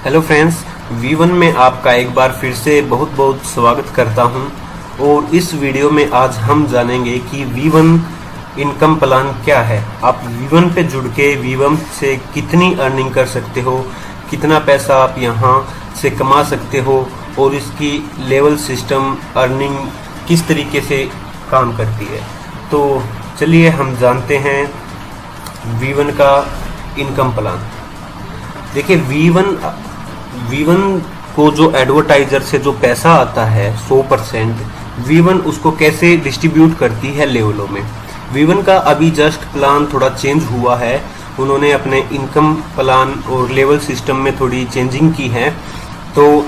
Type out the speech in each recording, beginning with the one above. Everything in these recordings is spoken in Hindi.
हेलो फ्रेंड्स, V1 में आपका एक बार फिर से बहुत बहुत स्वागत करता हूं। और इस वीडियो में आज हम जानेंगे कि V1 इनकम प्लान क्या है। आप V1 पे जुड़ के V1 से कितनी अर्निंग कर सकते हो, कितना पैसा आप यहां से कमा सकते हो और इसकी लेवल सिस्टम अर्निंग किस तरीके से काम करती है। तो चलिए हम जानते हैं V1 का इनकम प्लान। देखिए V1 को जो एडवर्टाइजर से जो पैसा आता है 100%, V1 उसको कैसे डिस्ट्रीब्यूट करती है लेवलों में। V1 का अभी जस्ट प्लान थोड़ा चेंज हुआ है, उन्होंने अपने इनकम प्लान और लेवल सिस्टम में थोड़ी चेंजिंग की है। तो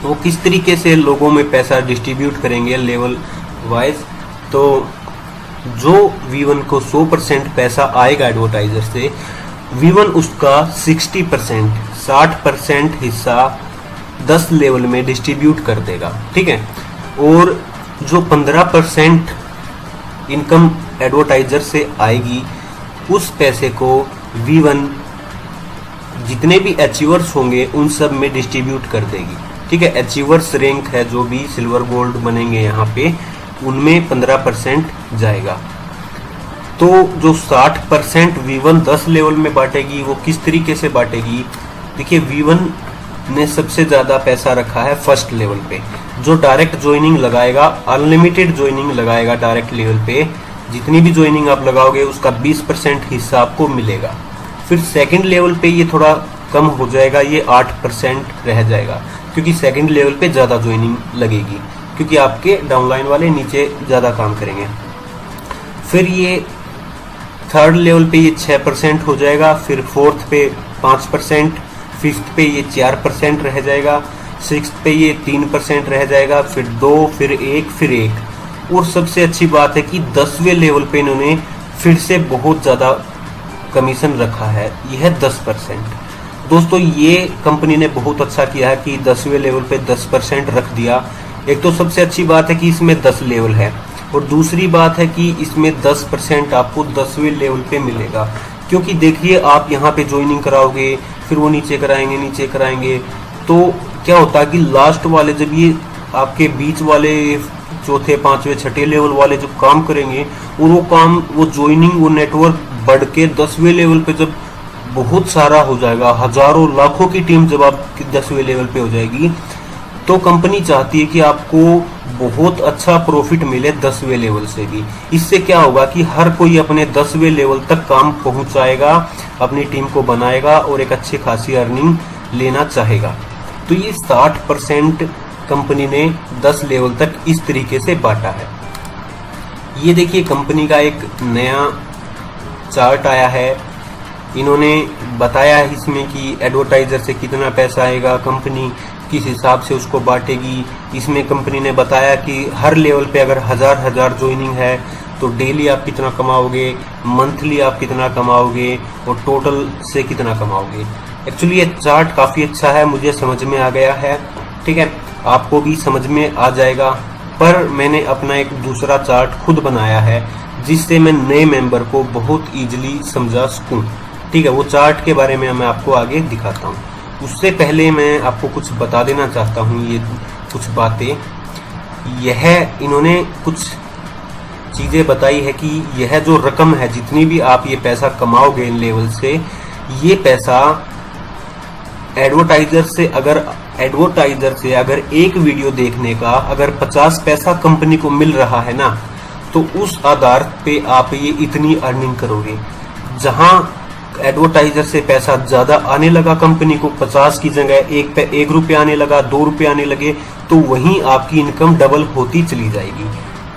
वो किस तरीके से लोगों में पैसा डिस्ट्रीब्यूट करेंगे लेवल वाइज। तो जो V1 को 100% पैसा आएगा एडवर्टाइजर से, V1 उसका 60% हिस्सा 10 लेवल में डिस्ट्रीब्यूट कर देगा, ठीक है। और जो 15% इनकम एडवर्टाइजर से आएगी, उस पैसे को V1 जितने भी अचीवर्स होंगे उन सब में डिस्ट्रीब्यूट कर देगी, ठीक है। अचीवर्स रैंक है, जो भी सिल्वर गोल्ड बनेंगे यहाँ पे, उनमें 15% जाएगा। तो जो 60% V1 10 लेवल में बांटेगी, वो किस तरीके से बांटेगी। देखिए V1 ने सबसे ज्यादा पैसा रखा है फर्स्ट लेवल पे। जो डायरेक्ट ज्वाइनिंग लगाएगा, अनलिमिटेड ज्वाइनिंग लगाएगा डायरेक्ट लेवल पे, जितनी भी ज्वाइनिंग आप लगाओगे उसका 20% हिस्सा आपको मिलेगा। फिर सेकंड लेवल पे ये थोड़ा कम हो जाएगा, ये 8% रह जाएगा, क्योंकि सेकंड लेवल पे ज्यादा ज्वाइनिंग लगेगी, क्योंकि आपके डाउनलाइन वाले नीचे ज्यादा काम करेंगे। फिर ये थर्ड लेवल पे ये 6% हो जाएगा, फिर फोर्थ पे 5%, फिफ्थ पे ये 4% रह जाएगा, सिक्स्थ पे ये 3% रह जाएगा, फिर 2, फिर 1, फिर 1। और सबसे अच्छी बात है कि 10वें लेवल पे इन्होंने फिर से बहुत ज्यादा कमीशन रखा है, यह 10%। दोस्तों ये कंपनी ने बहुत अच्छा किया है कि 10वें लेवल पे 10% रख दिया। एक तो सबसे अच्छी बात है कि इसमें 10 लेवल है, और दूसरी बात है कि इसमें 10% आपको 10वें लेवल पे मिलेगा। क्योंकि देखिए आप यहाँ पे ज्वाइनिंग कराओगे, फिर वो नीचे कराएंगे, तो क्या होता है कि लास्ट वाले जब ये आपके बीच वाले चौथे, पांचवें, छठे लेवल वाले जब काम करेंगे, और वो ज्वाइनिंग, वो नेटवर्क बढ़ के 10वें लेवल पे जब बहुत सारा हो जाएगा, हजारों लाखों की टीम जब आपकी 10वें लेवल पे हो जाएगी, तो कंपनी चाहती है कि आपको बहुत अच्छा प्रॉफिट मिले 10वें लेवल से भी। इससे क्या होगा कि हर कोई अपने 10वें लेवल तक काम पहुंचाएगा, अपनी टीम को बनाएगा और एक अच्छी खासी अर्निंग लेना चाहेगा। तो ये 60% कंपनी ने 10 लेवल तक इस तरीके से बांटा है। ये देखिए कंपनी का एक नया चार्ट आया है, इन्होंने बताया है इसमें कि एडवर्टाइजर से कितना पैसा आएगा, कंपनी किस हिसाब से उसको बांटेगी। इसमें कंपनी ने बताया कि हर लेवल पे अगर हजार ज्वाइनिंग है तो डेली आप कितना कमाओगे, मंथली आप कितना कमाओगे, और टोटल से कितना कमाओगे। एक्चुअली ये चार्ट काफी अच्छा है, मुझे समझ में आ गया है, ठीक है, आपको भी समझ में आ जाएगा। पर मैंने अपना एक दूसरा चार्ट खुद बनाया है, जिससे मैं नए मेंबर को बहुत इजीली समझा सकूं, ठीक है। वो चार्ट के बारे में मैं आपको आगे दिखाता हूँ। उससे पहले मैं आपको कुछ बता देना चाहता हूँ, ये कुछ बातें। यह इन्होंने कुछ चीजें बताई है कि यह जो रकम है, जितनी भी आप ये पैसा कमाओगे इन लेवल से, ये पैसा एडवर्टाइजर से अगर एक वीडियो देखने का अगर 50 पैसा कंपनी को मिल रहा है ना, तो उस आधार पे आप ये इतनी अर्निंग करोगे। जहां एडवर्टाइजर से पैसा ज्यादा आने लगा कंपनी को, 50 की जगह 1 रुपया आने लगा, 2 रुपये आने लगे, तो वहीं आपकी इनकम डबल होती चली जाएगी।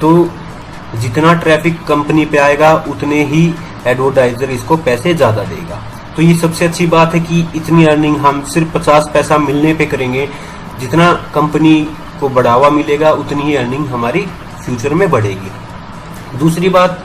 तो जितना ट्रैफिक कंपनी पे आएगा, उतने ही एडवर्टाइजर इसको पैसे ज्यादा देगा। तो ये सबसे अच्छी बात है कि इतनी अर्निंग हम सिर्फ 50 पैसा मिलने पे करेंगे। जितना कंपनी को बढ़ावा मिलेगा, उतनी ही अर्निंग हमारी फ्यूचर में बढ़ेगी। दूसरी बात,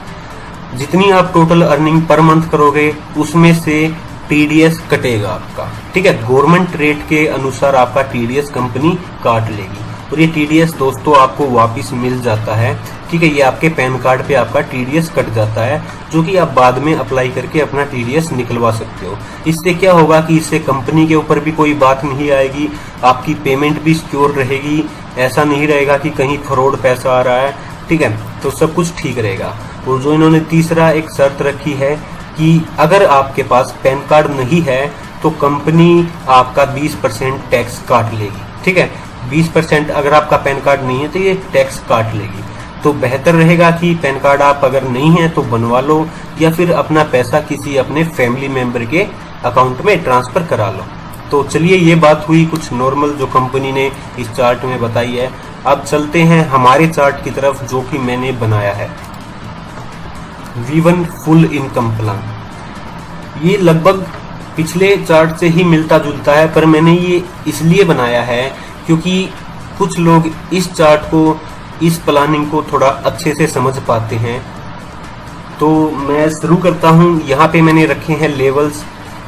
जितनी आप टोटल अर्निंग पर मंथ करोगे, उसमें से TDS कटेगा आपका, ठीक है। गवर्नमेंट रेट के अनुसार आपका TDS कंपनी काट लेगी। और ये टीडीएस दोस्तों आपको वापस मिल जाता है, ठीक है। ये आपके पैन कार्ड पे आपका टीडीएस कट जाता है, जो कि आप बाद में अप्लाई करके अपना टीडीएस निकलवा सकते हो। इससे क्या होगा कि इससे कंपनी के ऊपर भी कोई बात नहीं आएगी, आपकी पेमेंट भी सिक्योर रहेगी, ऐसा नहीं रहेगा कि कहीं फ्रॉड पैसा आ रहा है, ठीक है। तो सब कुछ ठीक रहेगा। और जो इन्होंने तीसरा एक शर्त रखी है कि अगर आपके पास पैन कार्ड नहीं है तो कंपनी आपका 20% टैक्स काट लेगी, ठीक है। 20% अगर आपका पैन कार्ड नहीं है तो ये टैक्स काट लेगी। तो बेहतर रहेगा कि पैन कार्ड आप अगर नहीं है तो बनवा लो, या फिर अपना पैसा किसी अपने फैमिली मेंबर के अकाउंट में ट्रांसफर करा लो। तो चलिए, ये बात हुई कुछ नॉर्मल जो कंपनी ने इस चार्ट में बताई है। अब चलते हैं हमारे चार्ट की तरफ जो कि मैंने बनाया है, V1 फुल इनकम प्लान। ये लगभग पिछले चार्ट से ही मिलता जुलता है, पर मैंने ये इसलिए बनाया है क्योंकि कुछ लोग इस चार्ट को, इस प्लानिंग को थोड़ा अच्छे से समझ पाते हैं। तो मैं शुरू करता हूँ। यहाँ पे मैंने रखे हैं लेवल्स।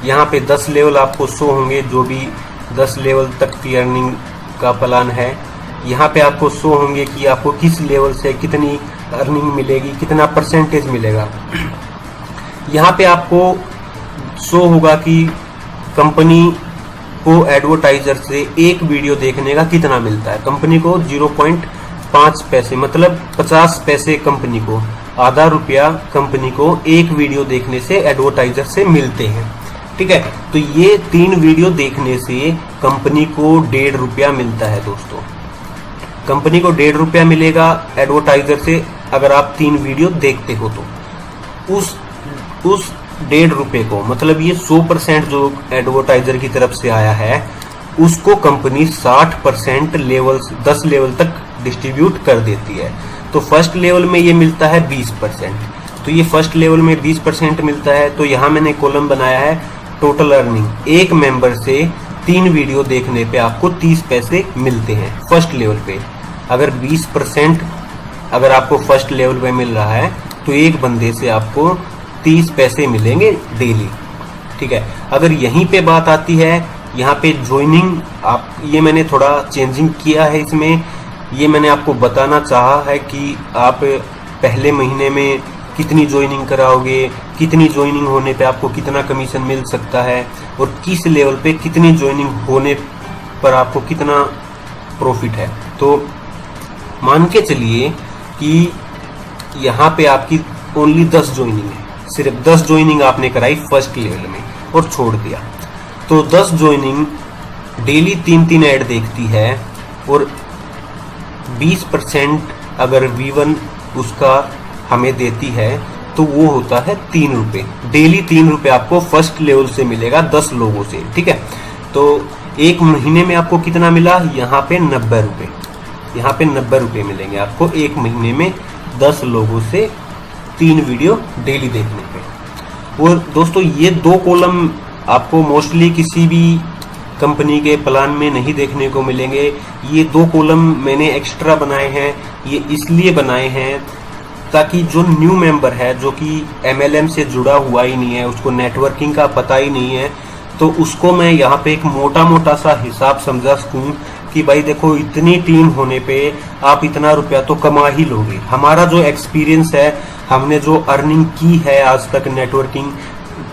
यहाँ पे 10 लेवल आपको शो होंगे, जो भी 10 लेवल तक की अर्निंग का प्लान है। यहाँ पे आपको शो होंगे कि आपको किस लेवल से कितनी अर्निंग मिलेगी, कितना परसेंटेज मिलेगा। यहाँ पे आपको शो होगा कि कंपनी को एडवर्टाइजर से एक वीडियो देखने का कितना मिलता है। कंपनी को 0.5 पैसे मतलब 50 पैसे कंपनी को, आधा रुपया कंपनी को एक वीडियो देखने से एडवर्टाइजर से मिलते हैं, ठीक है। तो ये 3 वीडियो देखने से कंपनी को 1.5 रुपया मिलता है दोस्तों। कंपनी को 1.5 रुपया मिलेगा एडवर्टाइजर से अगर आप 3 वीडियो देखते हो तो उस 1.5 रुपये को, मतलब ये 100% जो एडवर्टाइजर की तरफ से आया है उसको कंपनी 60% लेवल्स 10 लेवल तक डिस्ट्रीब्यूट कर देती है। तो फर्स्ट लेवल में ये मिलता है 20%। तो ये फर्स्ट लेवल में 20% मिलता है। तो यहाँ मैंने कॉलम बनाया है टोटल अर्निंग। एक मेंबर से 3 वीडियो देखने पे आपको 30 पैसे मिलते हैं फर्स्ट लेवल पे। अगर 20% अगर आपको फर्स्ट लेवल पे मिल रहा है तो एक बंदे से आपको 30 पैसे मिलेंगे डेली, ठीक है। अगर यहीं पे बात आती है, यहाँ पे ज्वाइनिंग, आप ये मैंने थोड़ा चेंजिंग किया है इसमें। ये मैंने आपको बताना चाहा है कि आप पहले महीने में कितनी ज्वाइनिंग कराओगे, कितनी ज्वाइनिंग होने पे आपको कितना कमीशन मिल सकता है, और किस लेवल पे कितनी ज्वाइनिंग होने पर आपको कितना प्रॉफिट है। तो मान के चलिए कि यहाँ पे आपकी ओनली 10 ज्वाइनिंग है, सिर्फ 10 ज्वाइनिंग आपने कराई फर्स्ट लेवल में और छोड़ दिया। तो 10 ज्वाइनिंग डेली 3-3 ऐड देखती है, और 20% अगर V1 उसका हमें देती है तो वो होता है 3 रुपये। डेली 3 रुपये आपको फर्स्ट लेवल से मिलेगा 10 लोगों से, ठीक है। तो एक महीने में आपको कितना मिला, यहाँ पे 90 रुपये। यहाँ पे 90 रुपये मिलेंगे आपको एक महीने में 10 लोगों से 3 वीडियो डेली देखने पे। और दोस्तों ये 2 कॉलम आपको मोस्टली किसी भी कंपनी के प्लान में नहीं देखने को मिलेंगे। ये 2 कॉलम मैंने एक्स्ट्रा बनाए हैं। ये इसलिए बनाए हैं ताकि जो न्यू मेंबर है, जो कि MLM से जुड़ा हुआ ही नहीं है, उसको नेटवर्किंग का पता ही नहीं है, तो उसको मैं यहाँ पे एक मोटा मोटा सा हिसाब समझा सकूँ कि भाई देखो, इतनी टीम होने पे आप इतना रुपया तो कमा ही लोगे। हमारा जो एक्सपीरियंस है, हमने जो अर्निंग की है आज तक नेटवर्किंग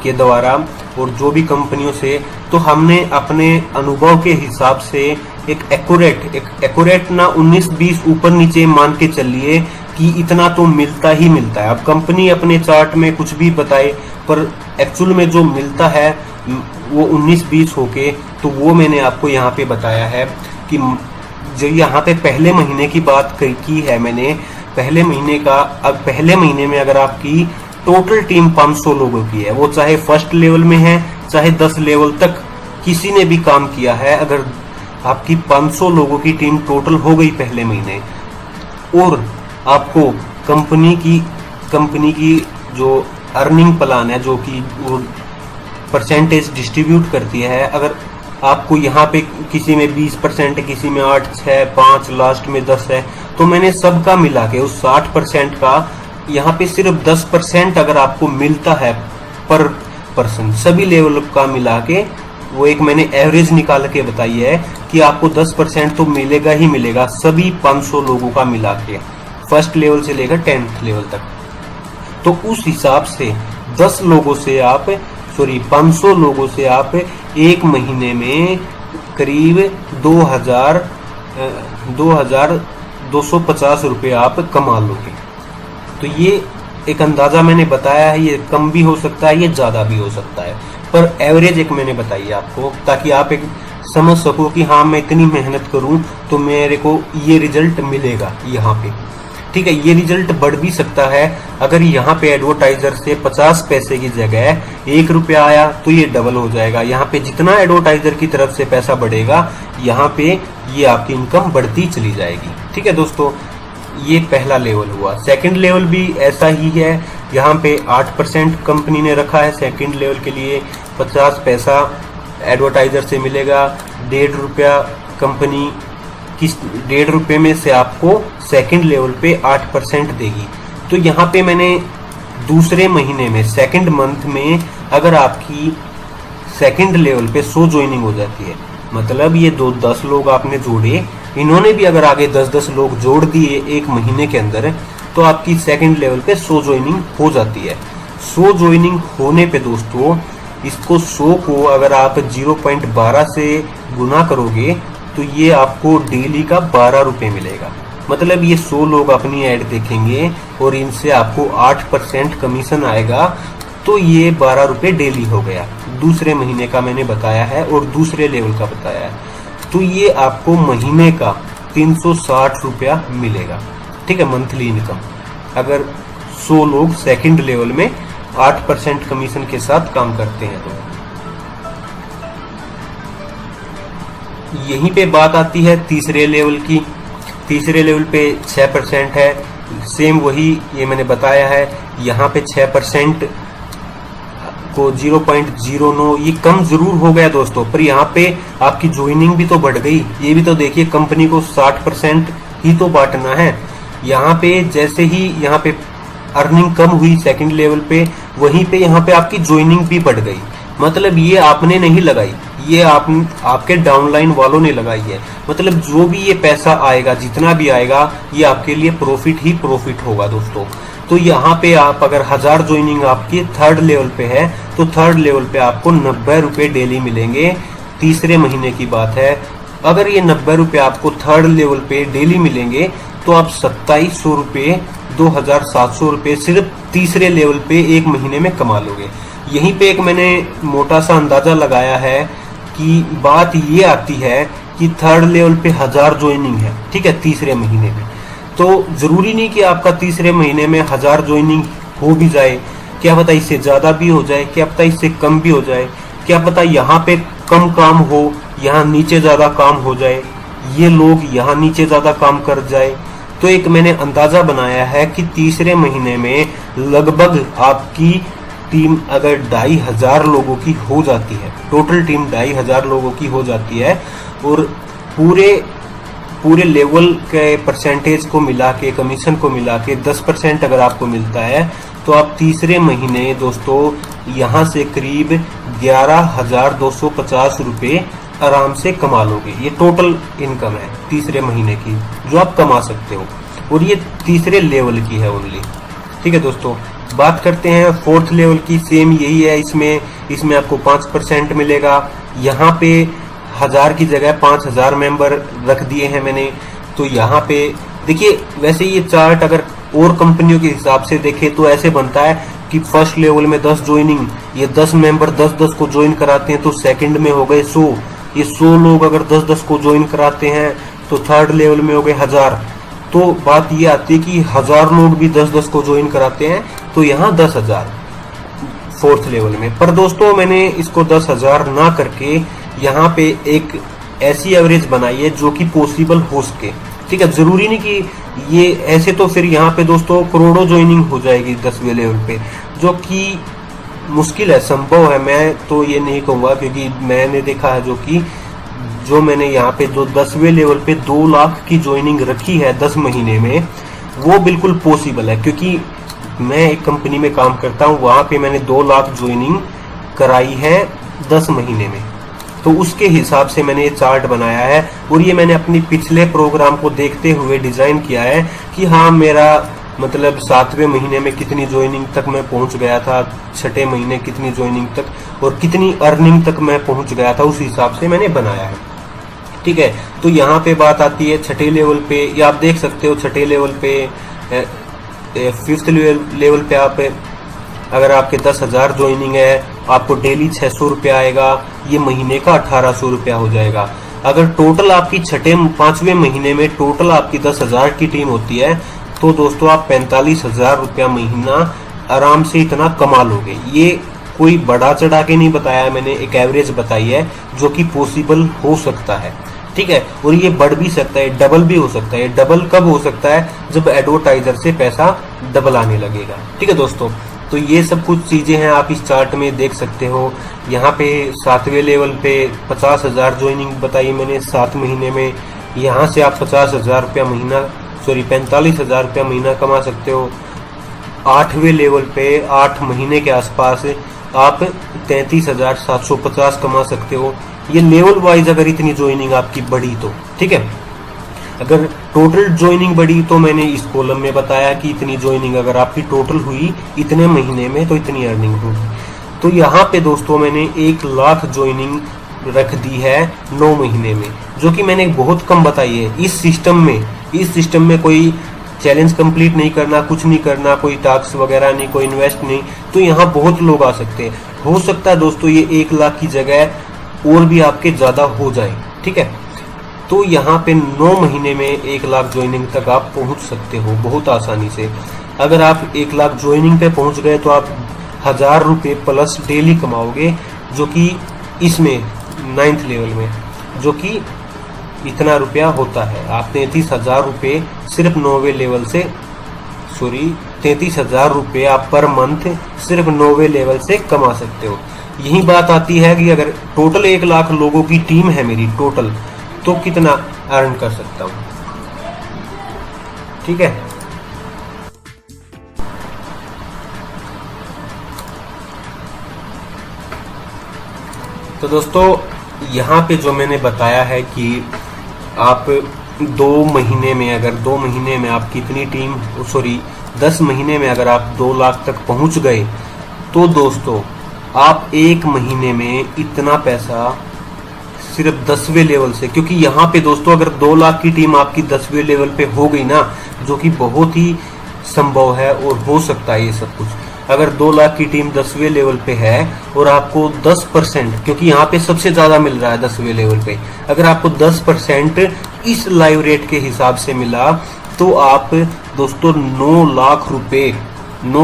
के द्वारा और जो भी कंपनियों से, तो हमने अपने अनुभव के हिसाब से एक एक्यूरेट ना 19-20 ऊपर नीचे मान के चलिए कि इतना तो मिलता ही मिलता है। अब कंपनी अपने चार्ट में कुछ भी बताए, पर एक्चुअल में जो मिलता है वो 19-20 होके, तो वो मैंने आपको यहाँ पे बताया है कि जो यहाँ पे पहले महीने की बात की है मैंने, पहले महीने का, अब पहले महीने में अगर आपकी टोटल टीम 500 लोगों की है, वो चाहे फर्स्ट लेवल में है चाहे 10 लेवल तक किसी ने भी काम किया है, अगर आपकी 500 लोगों की टीम टोटल हो गई पहले महीने, और आपको कंपनी की जो अर्निंग प्लान है, जो कि वो परसेंटेज डिस्ट्रीब्यूट करती है, अगर आपको यहाँ पे किसी में 20% किसी में 8, 6, 5, लास्ट में 10 है, तो मैंने सबका मिला के उस 60% का यहाँ पे सिर्फ 10% अगर आपको मिलता है पर पर्सन, सभी लेवल का मिला के वो एक मैंने एवरेज निकाल के बताई है कि आपको 10% तो मिलेगा ही मिलेगा, सभी 500 लोगों का मिला के, फर्स्ट लेवल से लेकर 10th लेवल तक। तो उस हिसाब से 10 लोगों से आप 500 लोगों से आप एक महीने में करीब 2250 रुपये आप कमा लोगे। तो ये एक अंदाजा मैंने बताया है, ये कम भी हो सकता है, ये ज्यादा भी हो सकता है, पर एवरेज एक मैंने बताई है आपको, ताकि आप एक समझ सको कि हाँ मैं इतनी मेहनत करूं तो मेरे को ये रिजल्ट मिलेगा यहाँ पे। ठीक है, ये रिजल्ट बढ़ भी सकता है। अगर यहाँ पे एडवर्टाइजर से 50 पैसे की जगह 1 रुपया आया तो ये डबल हो जाएगा। यहाँ पे जितना एडवर्टाइजर की तरफ से पैसा बढ़ेगा, यहाँ पे ये आपकी इनकम बढ़ती चली जाएगी। ठीक है दोस्तों, ये पहला लेवल हुआ। सेकंड लेवल भी ऐसा ही है, यहाँ पे 8% कंपनी ने रखा है सेकंड लेवल के लिए, 50 पैसा एडवर्टाइजर से मिलेगा, 1.5 रुपया कंपनी किस 1.5 रुपये में से आपको सेकंड लेवल पे 8% देगी। तो यहाँ पे मैंने दूसरे महीने में सेकंड मंथ में अगर आपकी सेकंड लेवल पे 100 ज्वाइनिंग हो जाती है, मतलब ये 10 लोग आपने जोड़े, इन्होंने भी अगर आगे 10 लोग जोड़ दिए एक महीने के अंदर, तो आपकी सेकंड लेवल पे 100 ज्वाइनिंग हो जाती है। 100 ज्वाइनिंग होने पे दोस्तों, इसको 100 को अगर आप 0.12 से गुना करोगे तो ये आपको डेली का 12 रुपये मिलेगा। मतलब ये 100 लोग अपनी ऐड देखेंगे और इनसे आपको 8% कमीशन आएगा, तो ये 12 रुपये डेली हो गया। दूसरे महीने का मैंने बताया है और दूसरे लेवल का बताया है, तो ये आपको महीने का 360 रुपया मिलेगा। ठीक है, मंथली इनकम, अगर 100 लोग सेकंड लेवल में 8% कमीशन के साथ काम करते हैं तो। यहीं पे बात आती है तीसरे लेवल की। तीसरे लेवल पे 6% है, सेम वही ये मैंने बताया है। यहाँ पे 6% को 0.09, ये कम जरूर हो गया दोस्तों, पर यहाँ पे आपकी ज्वाइनिंग भी तो बढ़ गई। ये भी तो देखिए, कंपनी को 60% ही तो बांटना है। यहाँ पे जैसे ही यहाँ पे अर्निंग कम हुई सेकंड लेवल पे, वहीं पे यहाँ पे आपकी ज्वाइनिंग भी बढ़ गई। मतलब ये आपने नहीं लगाई, ये आपके डाउनलाइन वालों ने लगाई है। मतलब जो भी ये पैसा आएगा, जितना भी आएगा, ये आपके लिए प्रॉफिट ही प्रॉफिट होगा दोस्तों। तो यहाँ पे आप अगर 1000 ज्वाइनिंग आपकी थर्ड लेवल पे है, तो थर्ड लेवल पे आपको 90 रुपये डेली मिलेंगे। तीसरे महीने की बात है, अगर ये 90 रुपये आपको थर्ड लेवल पे डेली मिलेंगे, तो आप 2700 रुपये, 2700 रुपये सिर्फ तीसरे लेवल पे एक महीने में कमा लोगे। यहीं पे एक मैंने मोटा सा अंदाजा लगाया है कि बात ये आती है कि थर्ड लेवल पे 1000 ज्वाइनिंग है, ठीक है, तीसरे महीने में। तो जरूरी नहीं कि आपका तीसरे महीने में 1000 ज्वाइनिंग हो भी जाए, क्या पता इससे ज्यादा भी हो जाए, क्या पता इससे कम भी हो जाए, क्या पता यहाँ पे कम काम हो, यहाँ नीचे ज्यादा काम हो जाए, ये लोग यहाँ नीचे ज्यादा काम कर जाए। तो एक मैंने अंदाजा बनाया है कि तीसरे महीने में लगभग आपकी टीम अगर 2500 लोगों की हो जाती है, टोटल टीम 2500 लोगों की हो जाती है, और पूरे लेवल के परसेंटेज को मिला के, कमीशन को मिला के 10% अगर आपको मिलता है, तो आप तीसरे महीने दोस्तों यहाँ से करीब 11,250 रुपये आराम से कमा लोगे। ये टोटल इनकम है तीसरे महीने की जो आप कमा सकते हो, और ये तीसरे लेवल की है ओनली। ठीक है दोस्तों, बात करते हैं फोर्थ लेवल की। सेम यही है, इसमें आपको 5% मिलेगा। यहाँ पे 1000 की जगह 5000 मेंबर रख दिए हैं मैंने। तो यहाँ पे देखिए, वैसे ये चार्ट अगर और कंपनियों के हिसाब से देखे तो ऐसे बनता है कि फर्स्ट लेवल में 10 ज्वाइनिंग, ये 10 मेंबर 10-10 को ज्वाइन कराते हैं, तो सेकंड में हो गए 100। ये 100 लोग अगर 10-10 को ज्वाइन कराते हैं तो थर्ड लेवल में हो गए 1000। तो बात ये आती है कि 1000 लोग भी 10-10 को ज्वाइन कराते हैं, तो यहाँ 10,000 फोर्थ लेवल में। पर दोस्तों मैंने इसको 10,000 ना करके यहाँ पे एक ऐसी एवरेज बनाई है जो कि पॉसिबल हो सके। ठीक है, जरूरी नहीं कि ये ऐसे, तो फिर यहाँ पे दोस्तों करोड़ों ज्वाइनिंग हो जाएगी 10वें लेवल पे, जो कि मुश्किल है, संभव है। मैं तो ये नहीं कहूँगा, क्योंकि मैंने देखा है जो मैंने यहाँ पे जो 10वें लेवल पे 2 लाख की ज्वाइनिंग रखी है 10 महीने में, वो बिल्कुल पॉसिबल है। क्योंकि मैं एक कंपनी में काम करता हूँ, वहाँ पे मैंने 2 लाख ज्वाइनिंग कराई है 10 महीने में। तो उसके हिसाब से मैंने ये चार्ट बनाया है और ये मैंने अपनी पिछले प्रोग्राम को देखते हुए डिजाइन किया है कि हाँ मेरा मतलब 7वें महीने में कितनी ज्वाइनिंग तक मैं पहुंच गया था, 6ठे महीने कितनी ज्वाइनिंग तक और कितनी अर्निंग तक मैं पहुंच गया था, उस हिसाब से मैंने बनाया है। ठीक है, तो यहाँ पे बात आती है 6ठे लेवल पे, या आप देख सकते हो 6ठे लेवल पे, 5th लेवल पे आप अगर आपके 10,000 ज्वाइनिंग है आपको डेली 600 रुपया आएगा, ये महीने का 1800 रुपया हो जाएगा। अगर टोटल आपकी 5वें महीने में टोटल आपकी 10,000 की टीम होती है तो दोस्तों आप 45,000 रुपया महीना आराम से इतना कमा लोगे। ये कोई बढ़ा चढ़ा के नहीं बताया मैंने, एक एवरेज बताई है जो कि पॉसिबल हो सकता है। ठीक है, और ये बढ़ भी सकता है, डबल भी हो सकता है। डबल कब हो सकता है? जब एडवर्टाइजर से पैसा डबल आने लगेगा। ठीक है दोस्तों, तो ये सब कुछ चीजें हैं, आप इस चार्ट में देख सकते हो। यहाँ पे 7वें लेवल पे 50,000 ज्वाइनिंग बताई मैंने 7 महीने में। यहाँ से आप 50,000 रुपया महीना 45,000 रुपया महीना कमा सकते हो। 8वें लेवल पे 8 महीने के आसपास आप 33,750 कमा सकते हो। ये लेवल वाइज अगर इतनी ज्वाइनिंग आपकी बढ़ी तो। ठीक है, अगर टोटल ज्वाइनिंग बढ़ी तो मैंने इस कॉलम में बताया कि इतनी ज्वाइनिंग अगर आपकी टोटल हुई इतने महीने में तो इतनी अर्निंग होगी। तो यहाँ पे दोस्तों मैंने 1 लाख ज्वाइनिंग रख दी है 9 महीने में, जो कि मैंने बहुत कम बताई है। इस सिस्टम में कोई चैलेंज कंप्लीट नहीं करना, कुछ नहीं करना, कोई टास्क वगैरह नहीं, कोई इन्वेस्ट नहीं, तो यहाँ बहुत लोग आ सकते हैं। हो सकता है दोस्तों ये 1 लाख की जगह और भी आपके ज्यादा हो जाए। ठीक है, तो यहाँ पे 9 महीने में 1 लाख ज्वाइनिंग तक आप पहुंच सकते हो बहुत आसानी से। अगर आप 1 लाख ज्वाइनिंग पे पहुंच गए तो आप 1,000 रुपये प्लस डेली कमाओगे, जो कि इसमें 9th लेवल में जो कि इतना रुपया होता है। आप 33,000 रुपये सिर्फ 9वें लेवल से 33,000 रुपये आप पर मंथ सिर्फ 9वें लेवल से कमा सकते हो। यही बात आती है कि अगर टोटल 1 लाख लोगों की टीम है मेरी टोटल, तो कितना अर्न कर सकता हूं। ठीक है, तो दोस्तों यहाँ पे जो मैंने बताया है कि आप 2 महीने में अगर 2 महीने में आप कितनी टीम 10 महीने में अगर आप 2 लाख तक पहुंच गए तो दोस्तों आप 1 महीने में इतना पैसा सिर्फ 10वें लेवल से, क्योंकि यहाँ पे दोस्तों अगर 2 लाख की टीम आपकी 10वें लेवल पे हो गई ना, जो कि बहुत ही संभव है और हो सकता है ये सब कुछ। अगर 2 लाख की टीम 10वें लेवल पे है और आपको 10%, क्योंकि यहाँ पे सबसे ज्यादा मिल रहा है 10वें लेवल पे, अगर आपको 10% इस लाइव रेट के हिसाब से मिला तो आप दोस्तों 9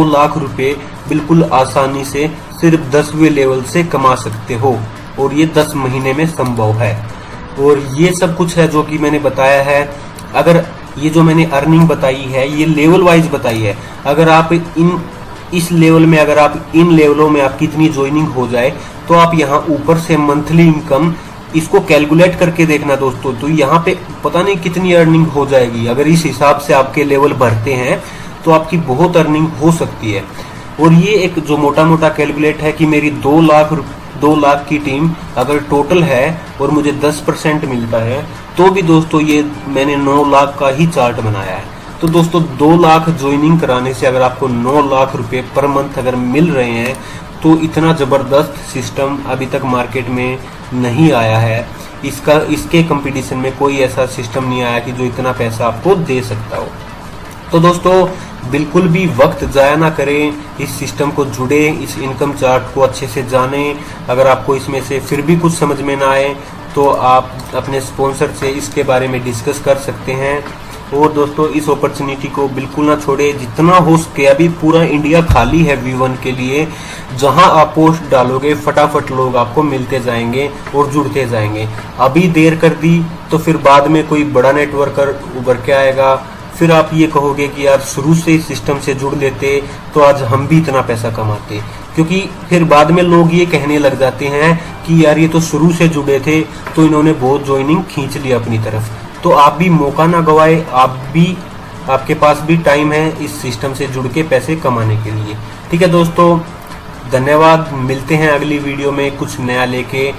लाख रुपए बिल्कुल आसानी से सिर्फ 10वें लेवल से कमा सकते हो, और ये 10 महीने में संभव है। और ये सब कुछ है जो कि मैंने बताया है। अगर ये जो मैंने अर्निंग बताई है ये लेवल वाइज बताई है। अगर आप इस लेवल में अगर आप इन लेवलों में आपकी इतनी ज्वाइनिंग हो जाए तो आप यहाँ ऊपर से मंथली इनकम इसको कैलकुलेट करके देखना दोस्तों, तो यहाँ पे पता नहीं कितनी अर्निंग हो जाएगी। अगर इस हिसाब से आपके लेवल बढ़ते हैं तो आपकी बहुत अर्निंग हो सकती है। और ये एक जो मोटा मोटा कैलकुलेट है कि मेरी 2 लाख की टीम अगर टोटल है और मुझे 10% मिलता है तो भी दोस्तों ये मैंने 9 लाख का ही चार्ट बनाया है। तो दोस्तों 2 लाख ज्वाइनिंग कराने से अगर आपको 9 लाख रुपए पर मंथ अगर मिल रहे हैं तो इतना जबरदस्त सिस्टम अभी तक मार्केट में नहीं आया है। इसके कंपटीशन में कोई ऐसा सिस्टम नहीं आया कि जो इतना पैसा आपको दे सकता हो। तो दोस्तों बिल्कुल भी वक्त जाया ना करें, इस सिस्टम को जुड़े, इस इनकम चार्ट को अच्छे से जानें। अगर आपको इसमें से फिर भी कुछ समझ में ना आए तो आप अपने स्पॉन्सर से इसके बारे में डिस्कस कर सकते हैं। और दोस्तों इस अपॉर्चुनिटी को बिल्कुल ना छोड़े, जितना हो सके। अभी पूरा इंडिया खाली है V1 के लिए, जहां आप पोस्ट डालोगे फटाफट लोग आपको मिलते जाएंगे और जुड़ते जाएंगे। अभी देर कर दी तो फिर बाद में कोई बड़ा नेटवर्कर उभर के आएगा, फिर आप ये कहोगे कि यार शुरू से इस सिस्टम से जुड़ लेते तो आज हम भी इतना पैसा कमाते। क्योंकि फिर बाद में लोग ये कहने लग जाते हैं कि यार ये तो शुरू से जुड़े थे तो इन्होंने बहुत ज्वाइनिंग खींच लिया अपनी तरफ। तो आप भी मौका ना गवाए, आपके पास भी टाइम है इस सिस्टम से जुड़ के पैसे कमाने के लिए। ठीक है दोस्तों, धन्यवाद। मिलते हैं अगली वीडियो में कुछ नया लेके।